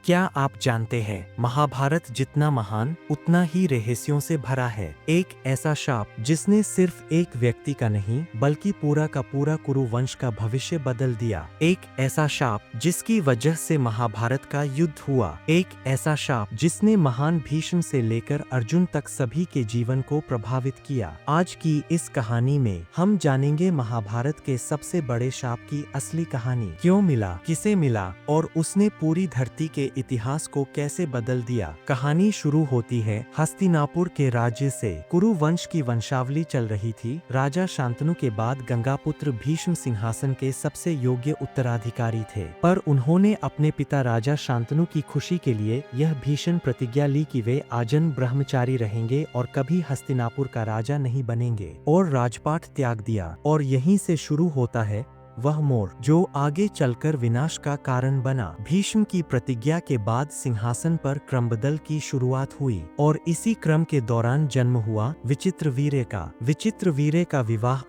क्या आप जानते हैं महाभारत जितना महान उतना ही रहस्यों से भरा है। एक ऐसा शाप जिसने सिर्फ एक व्यक्ति का नहीं बल्कि पूरा का पूरा कुरु वंश का भविष्य बदल दिया। एक ऐसा शाप जिसकी वजह से महाभारत का युद्ध हुआ। एक ऐसा शाप जिसने महान भीष्म से लेकर अर्जुन तक सभी के जीवन को प्रभावित किया। आज की इस कहानी में हम जानेंगे महाभारत के सबसे बड़े शाप की असली कहानी, क्यों मिला, किसे मिला और उसने पूरी धरती के इतिहास को कैसे बदल दिया। कहानी शुरू होती है हस्तिनापुर के राज्य से। कुरु वंश की वंशावली चल रही थी। राजा शांतनु के बाद गंगापुत्र भीष्म सिंहासन के सबसे योग्य उत्तराधिकारी थे, पर उन्होंने अपने पिता राजा शांतनु की खुशी के लिए यह भीषण प्रतिज्ञा ली कि वे आजन्म ब्रह्मचारी रहेंगे और कभी हस्तिनापुर का राजा नहीं बनेंगे, और राजपाट त्याग दिया। और यहीं से शुरू होता है वह मोड़ जो आगे चलकर विनाश का कारण बना। भीष्म की प्रतिज्ञा के बाद सिंहासन पर क्रमबदल की शुरुआत हुई और इसी क्रम के दौरान जन्म हुआ विचित्रवीर्य का। विचित्रवीर्य का विवाह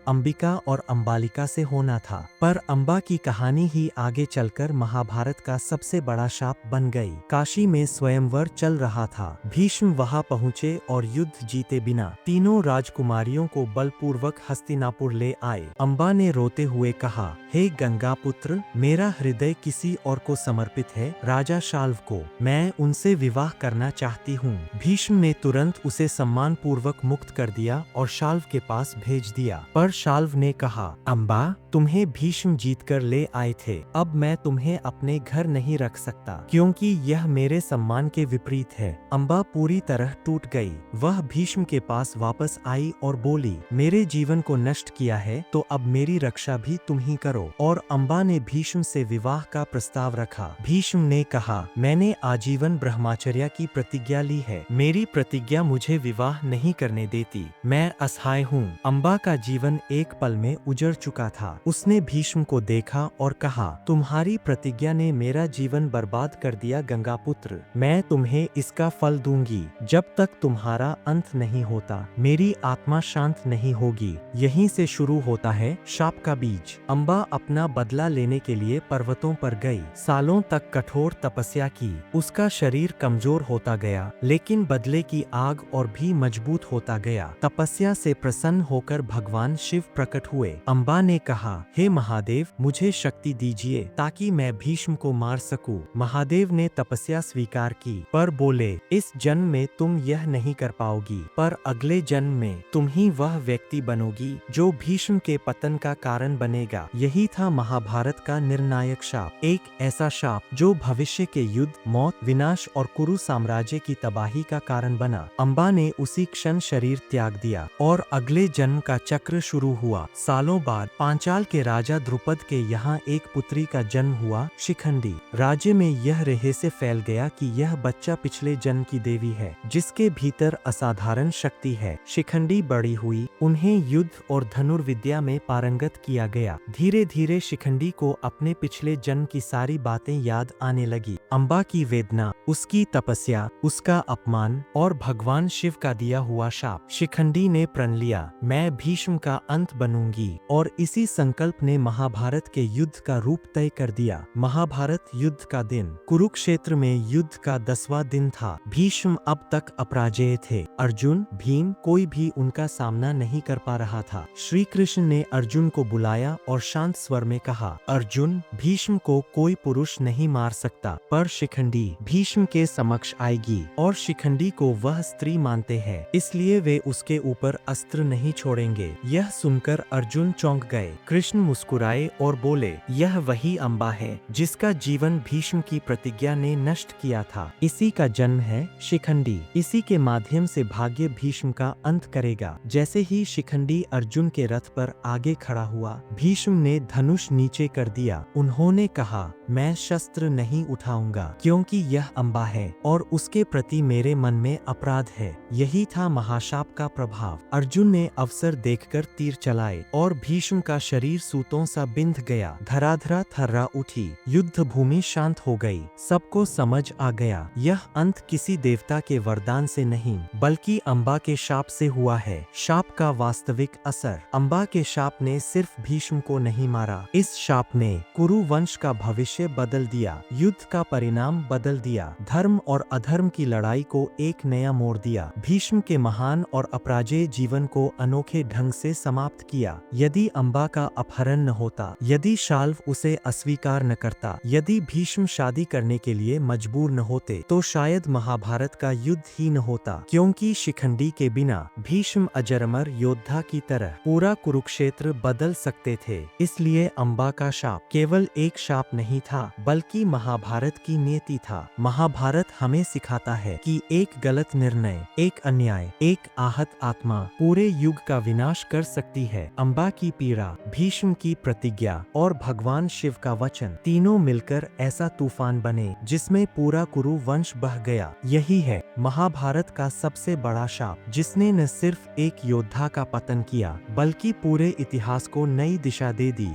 अंबिका और अंबालिका से होना था, पर अंबा की कहानी ही आगे चलकर महाभारत का सबसे बड़ा शाप बन गई। काशी में स्वयंवर चल रहा था। भीष्म वहां पहुंचे और युद्ध जीते बिना तीनों राजकुमारियों को बलपूर्वक हस्तिनापुर ले आए। अंबा ने रोते हुए कहा, हे गंगा पुत्र, मेरा हृदय किसी और को समर्पित है, राजा शाल्व को। मैं उनसे विवाह करना चाहती हूँ। भीष्म ने तुरंत उसे सम्मान पूर्वक मुक्त कर दिया और शाल्व के पास भेज दिया। पर शाल्व ने कहा, अंबा, तुम्हें भीष्म जीतकर ले आए थे, अब मैं तुम्हें अपने घर नहीं रख सकता क्योंकि यह मेरे सम्मान के विपरीत है। अंबा पूरी तरह टूट गई। वह भीष्म के पास वापस आई और बोली, मेरे जीवन को नष्ट किया है तो अब मेरी रक्षा भी तुम ही करो। और अंबा ने भीष्म से विवाह का प्रस्ताव रखा। भीष्म ने कहा, मैंने आजीवन ब्रह्मचर्य की प्रतिज्ञा ली है, मेरी प्रतिज्ञा मुझे विवाह नहीं करने देती, मैं असहाय हूँ। अंबा का जीवन एक पल में उजड़ चुका था। उसने भीष्म को देखा और कहा, तुम्हारी प्रतिज्ञा ने मेरा जीवन बर्बाद कर दिया गंगापुत्र, मैं तुम्हें इसका फल दूंगी। जब तक तुम्हारा अंत नहीं होता मेरी आत्मा शांत नहीं होगी। यहीं से शुरू होता है शाप का बीज। अंबा अपना बदला लेने के लिए पर्वतों पर गई। सालों तक कठोर तपस्या की। उसका शरीर कमजोर होता गया, लेकिन बदले की आग और भी मजबूत होता गया। तपस्या से प्रसन्न होकर भगवान शिव प्रकट हुए। अंबा ने कहा, हे महादेव, मुझे शक्ति दीजिए ताकि मैं भीष्म को मार सकूं। महादेव ने तपस्या स्वीकार की, पर बोले, इस जन्म में तुम यह नहीं कर पाओगी, पर अगले जन्म में तुम ही वह व्यक्ति बनोगी जो भीष्म के पतन का कारण बनेगा। यही था महाभारत का निर्णायक शाप। एक ऐसा शाप जो भविष्य के युद्ध, मौत, विनाश और कुरु साम्राज्य की तबाही का कारण बना। अंबा ने उसी क्षण शरीर त्याग दिया और अगले जन्म का चक्र शुरू हुआ। सालों बाद पांचाल के राजा द्रुपद के यहाँ एक पुत्री का जन्म हुआ, शिखंडी। राज्य में यह रहस्य फैल गया कि यह बच्चा पिछले जन्म की देवी है, जिसके भीतर असाधारण शक्ति है। शिखंडी बड़ी हुई, उन्हें युद्ध और धनुर्विद्या में पारंगत किया गया। धीरे धीरे शिखंडी को अपने पिछले जन्म की सारी बातें याद आने लगी। अंबा की वेदना, उसकी तपस्या, उसका अपमान और भगवान शिव का दिया हुआ शाप। शिखंडी ने प्रण लिया, मैं भीष्म का अंत बनूंगी, और इसी संकल्प ने महाभारत के युद्ध का रूप तय कर दिया। महाभारत युद्ध का दिन। कुरुक्षेत्र में युद्ध का 10वां दिन था। भीष्म अब तक अपराजेय थे। अर्जुन, भीम, कोई भी उनका सामना नहीं कर पा रहा था। श्री कृष्ण ने अर्जुन को बुलाया और शांत स्वर में कहा, अर्जुन, भीष्म को कोई पुरुष नहीं मार सकता, पर शिखंडी भीष्म के समक्ष आएगी, और शिखंडी को वह स्त्री मानते हैं, इसलिए वे उसके ऊपर अस्त्र नहीं छोड़ेंगे। यह सुनकर अर्जुन चौंक गए। कृष्ण मुस्कुराए और बोले, यह वही अंबा है जिसका जीवन भीष्म की प्रतिज्ञा ने नष्ट किया था। इसी का जन्म है शिखंडी, इसी के माध्यम से भाग्य भीष्म का अंत करेगा। जैसे ही शिखंडी अर्जुन के रथ पर आगे खड़ा हुआ, भीष्म ने धनुष नीचे कर दिया। उन्होंने कहा, मैं शस्त्र नहीं उठाऊंगा क्योंकि यह अंबा है और उसके प्रति मेरे मन में अपराध है। यही था महाशाप का प्रभाव। अर्जुन ने अवसर देखकर तीर चलाए और भीष्म का शरीर सूतों सा बिंध गया। धराधरा थर्रा उठी। युद्ध भूमि शांत हो गई। सबको समझ आ गया, यह अंत किसी देवता के वरदान से नहीं बल्कि अंबा के शाप से हुआ है। शाप का वास्तविक असर। अंबा के शाप ने सिर्फ भीष्म को नहीं मारा, इस शाप ने कुरु वंश का भविष्य बदल दिया। युद्ध का परिणाम बदल दिया। धर्म और अधर्म की लड़ाई को एक नया मोड़ दिया। भीष्म के महान और अपराजेय जीवन को अनोखे ढंग से समाप्त किया। यदि अम्बा का अपहरण न होता, यदि शाल्व उसे अस्वीकार न करता, यदि भीष्म शादी करने के लिए मजबूर न होते, तो शायद महाभारत का युद्ध ही न होता। क्योंकि शिखंडी के बिना भीष्म अजरमर योद्धा की तरह पूरा कुरुक्षेत्र बदल सकते थे। इसलिए अम्बा का शाप केवल एक शाप नहीं था, बल्कि महाभारत की नियति था। महाभारत हमें सिखाता है कि एक गलत निर्णय, एक अन्याय, एक आहत आत्मा पूरे युग का विनाश कर सकती है। अम्बा की पीड़ा, भीष्म की प्रतिज्ञा और भगवान शिव का वचन तीनों मिलकर ऐसा तूफान बने जिसमें पूरा कुरु वंश बह गया। यही है महाभारत का सबसे बड़ा शाप, जिसने न सिर्फ एक योद्धा का पतन किया, बल्कि पूरे इतिहास को नई दिशा दे दी।